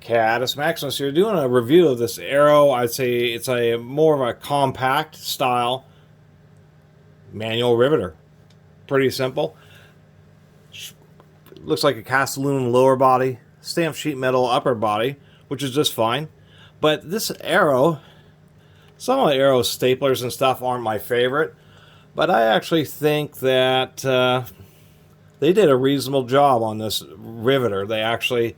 Catus Maximus here, doing a review of this arrow. I'd say it's a more of a compact style manual riveter. Pretty simple. Looks like a cast aluminum lower body, stamped sheet metal upper body, which is just fine. But this arrow, some of the arrow staplers and stuff aren't my favorite, but I actually think that they did a reasonable job on this riveter. They actually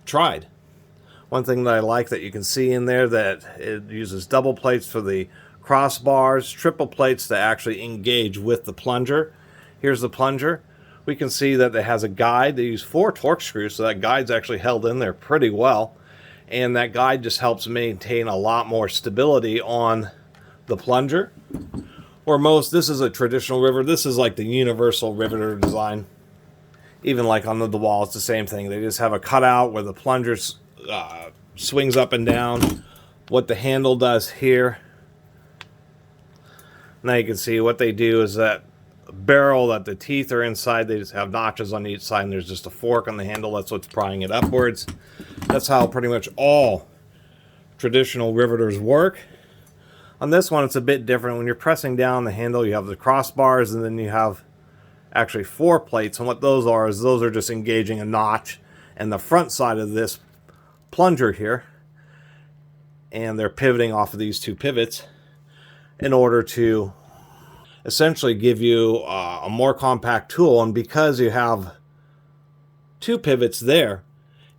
tried. One thing that I like that you can see in there, that it uses double plates for the crossbars, triple plates to actually engage with the plunger. Here's the plunger. We can see that it has a guide. They use 4 torque screws, so that guide's actually held in there pretty well. And that guide just helps maintain a lot more stability on the plunger. Or this is a traditional riveter. This is like the universal riveter design. Even like on the wall, it's the same thing. They just have a cutout where the plunger swings up and down. What the handle does here. Now you can see what they do is that barrel that the teeth are inside, they just have notches on each side, and there's just a fork on the handle. That's what's prying it upwards. That's how pretty much all traditional riveters work. On this one, it's a bit different. When you're pressing down the handle, you have the crossbars, and then you have actually 4 plates. And what those are is those are just engaging a notch and the front side of this plunger here. And they're pivoting off of these 2 pivots in order to essentially give you a more compact tool. And because you have 2 pivots there,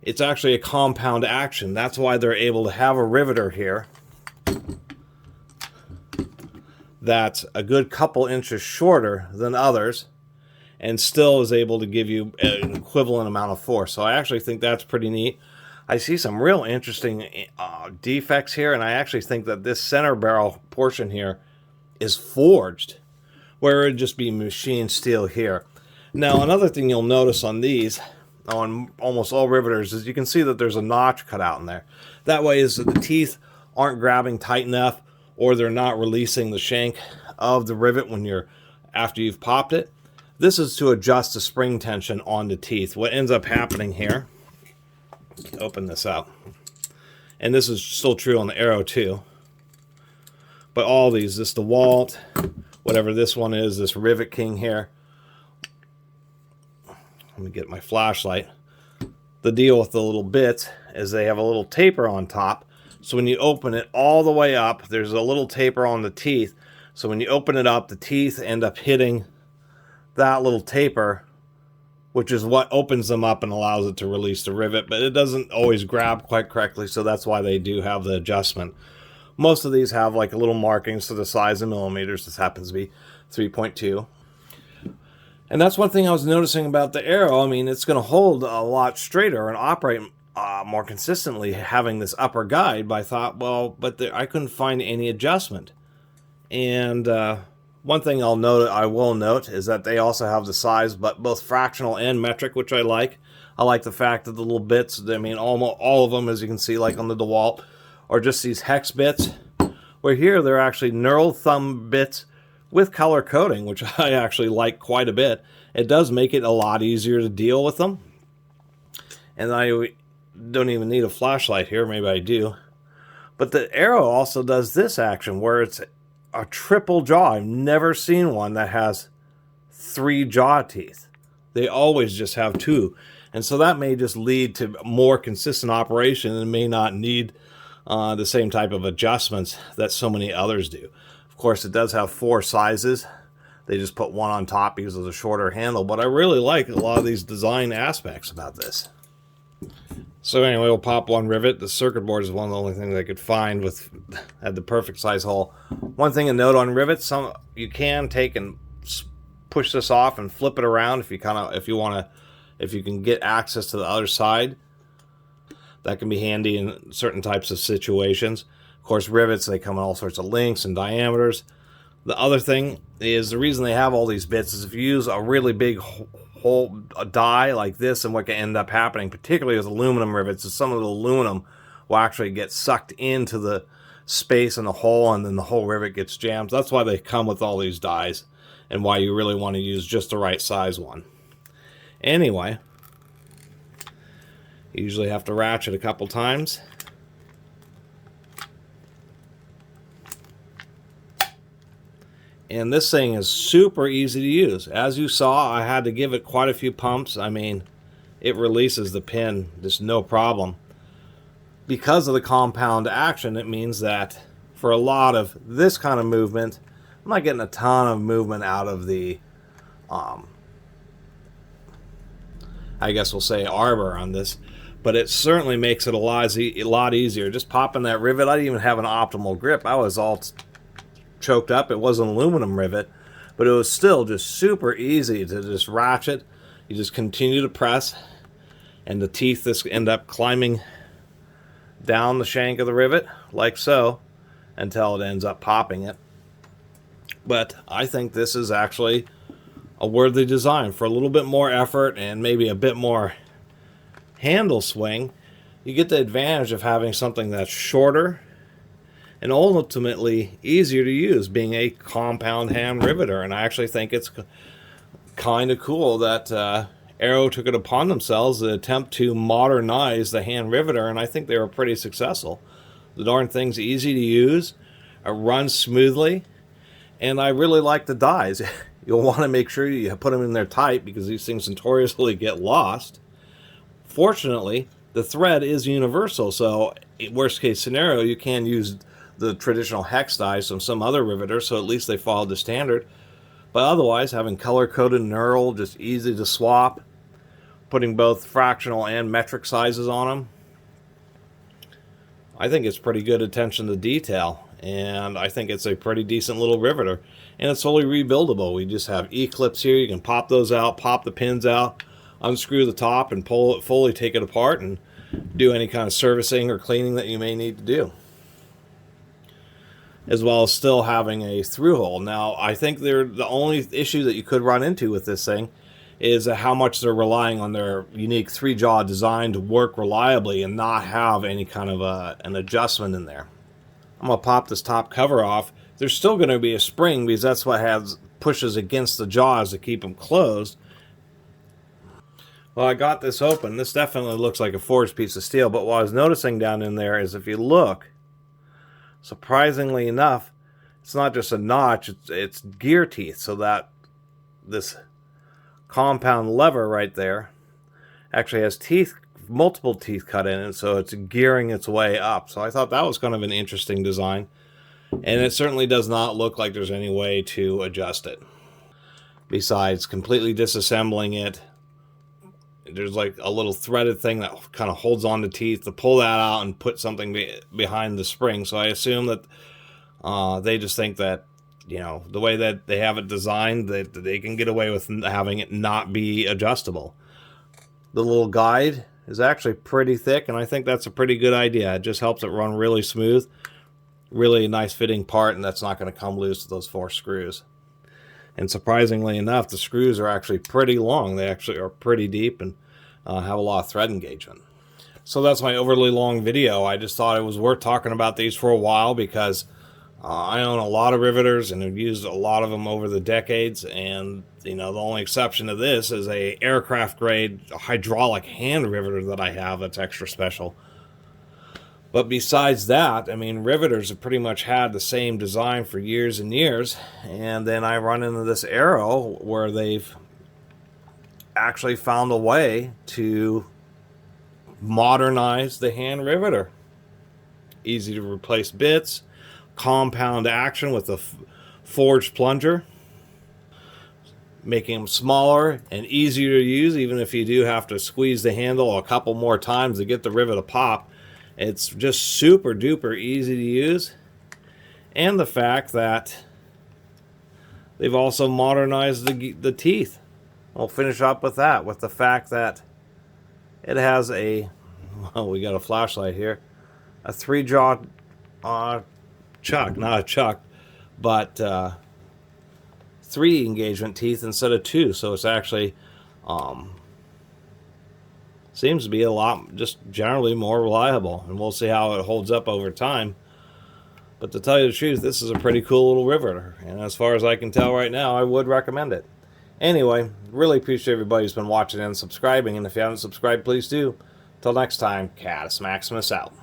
it's actually a compound action. That's why they're able to have a riveter here that's a good couple inches shorter than others and still is able to give you an equivalent amount of force. So I actually think that's pretty neat. I see some real interesting defects here, and I actually think that this center barrel portion here is forged, where it would just be machined steel here. Now, another thing you'll notice on these, on almost all riveters, is you can see that there's a notch cut out in there. That way is that the teeth aren't grabbing tight enough, or they're not releasing the shank of the rivet after you've popped it. This is to adjust the spring tension on the teeth. What ends up happening here, open this up, and this is still true on the arrow too, but all these, this DeWalt, whatever this one is, this Rivet King here, let me get my flashlight. The deal with the little bits is they have a little taper on top. So when you open it all the way up, there's a little taper on the teeth. So when you open it up, the teeth end up hitting that little taper, which is what opens them up and allows it to release the rivet. But it doesn't always grab quite correctly, so that's why they do have the adjustment. Most of these have like a little markings to the size in millimeters. This happens to be 3.2. And that's one thing I was noticing about the arrow. I mean, it's going to hold a lot straighter and operate more consistently having this upper guide, but I thought, well, but I couldn't find any adjustment. And one thing I will note is that they also have the size, but both fractional and metric, which I like. I like the fact that the little bits, I mean, almost all of them, as you can see, like on the DeWalt, are just these hex bits, where here they're actually knurled thumb bits with color coding, which I actually like quite a bit. It does make it a lot easier to deal with them. And I don't even need a flashlight here, maybe I do. But the arrow also does this action where it's a triple jaw. I've never seen one that has 3 jaw teeth. They always just have 2. And so that may just lead to more consistent operation and may not need the same type of adjustments that so many others do. Of course, it does have 4 sizes. They just put one on top because of the shorter handle. But I really like a lot of these design aspects about this. So anyway, we'll pop one rivet. The circuit board is one of the only things I could find had the perfect size hole. One thing to note on rivets, you can take and push this off and flip it around if you can get access to the other side. That can be handy in certain types of situations. Of course, rivets, they come in all sorts of lengths and diameters. The other thing is, the reason they have all these bits is if you use a really big a die like this, and what can end up happening, particularly with aluminum rivets, is some of the aluminum will actually get sucked into the space in the hole, and then the whole rivet gets jammed. That's why they come with all these dies, and why you really want to use just the right size one. Anyway, You usually have to ratchet a couple times. And this thing is super easy to use. As you saw, I had to give it quite a few pumps. I mean, it releases the pin just no problem. Because of the compound action, it means that for a lot of this kind of movement, I'm not getting a ton of movement out of the, I guess we'll say arbor on this, but it certainly makes it a lot easier. Just popping that rivet, I didn't even have an optimal grip. I was all choked up. It was an aluminum rivet, but it was still just super easy to just ratchet. You just continue to press, and the teeth just end up climbing down the shank of the rivet, like so, until it ends up popping it. But I think this is actually a worthy design. For a little bit more effort and maybe a bit more handle swing, you get the advantage of having something that's shorter and ultimately easier to use, being a compound hand riveter. And I actually think it's kind of cool that Arrow took it upon themselves to attempt to modernize the hand riveter, and I think they were pretty successful. The darn thing's easy to use, it runs smoothly, and I really like the dies. You'll want to make sure you put them in there tight because these things notoriously get lost. Fortunately, the thread is universal, so worst case scenario, you can use the traditional hex dies from some other riveters, so at least they followed the standard. But otherwise, having color-coded knurl, just easy to swap, putting both fractional and metric sizes on them, I think it's pretty good attention to detail, and I think it's a pretty decent little riveter. And it's fully rebuildable. We just have E-clips here. You can pop those out, pop the pins out, unscrew the top, and pull it fully, take it apart, and do any kind of servicing or cleaning that you may need to do, as well as still having a through hole. Now, I think the only issue that you could run into with this thing is how much they're relying on their unique 3-jaw design to work reliably and not have any kind of an adjustment in there. I'm going to pop this top cover off. There's still going to be a spring because that's what pushes against the jaws to keep them closed. Well, I got this open. This definitely looks like a forged piece of steel, but what I was noticing down in there is if you look, surprisingly enough, it's not just a notch, it's gear teeth, so that this compound lever right there actually has teeth, multiple teeth cut in it, so it's gearing its way up. So I thought that was kind of an interesting design, and it certainly does not look like there's any way to adjust it besides completely disassembling it. There's like a little threaded thing that kind of holds on to teeth to pull that out and put something behind the spring. So I assume that they just think that, you know, the way that they have it designed, that they can get away with having it not be adjustable. The little guide is actually pretty thick, and I think that's a pretty good idea. It just helps it run really smooth. Really nice fitting part, and that's not going to come loose with those 4 screws. And surprisingly enough, the screws are actually pretty long. They actually are pretty deep and have a lot of thread engagement. So that's my overly long video. I just thought it was worth talking about these for a while because I own a lot of riveters and have used a lot of them over the decades, and you know, the only exception to this is a aircraft grade hydraulic hand riveter that I have that's extra special. But besides that, I mean, riveters have pretty much had the same design for years and years, and then I run into this Arrow where they've actually found a way to modernize the hand riveter. Easy to replace bits, compound action with a forged plunger, making them smaller and easier to use, even if you do have to squeeze the handle a couple more times to get the rivet to pop. It's just super duper easy to use. And the fact that they've also modernized the teeth. I'll finish up with that, with the fact that it has a, well, we got a flashlight here, a 3-jaw chuck, not a chuck, but 3 engagement teeth instead of 2, so it's actually seems to be a lot, just generally more reliable, and we'll see how it holds up over time. But to tell you the truth, this is a pretty cool little riveter, and as far as I can tell right now, I would recommend it. Anyway, really appreciate everybody who's been watching and subscribing, and if you haven't subscribed, please do. Till next time, Catus Maximus out.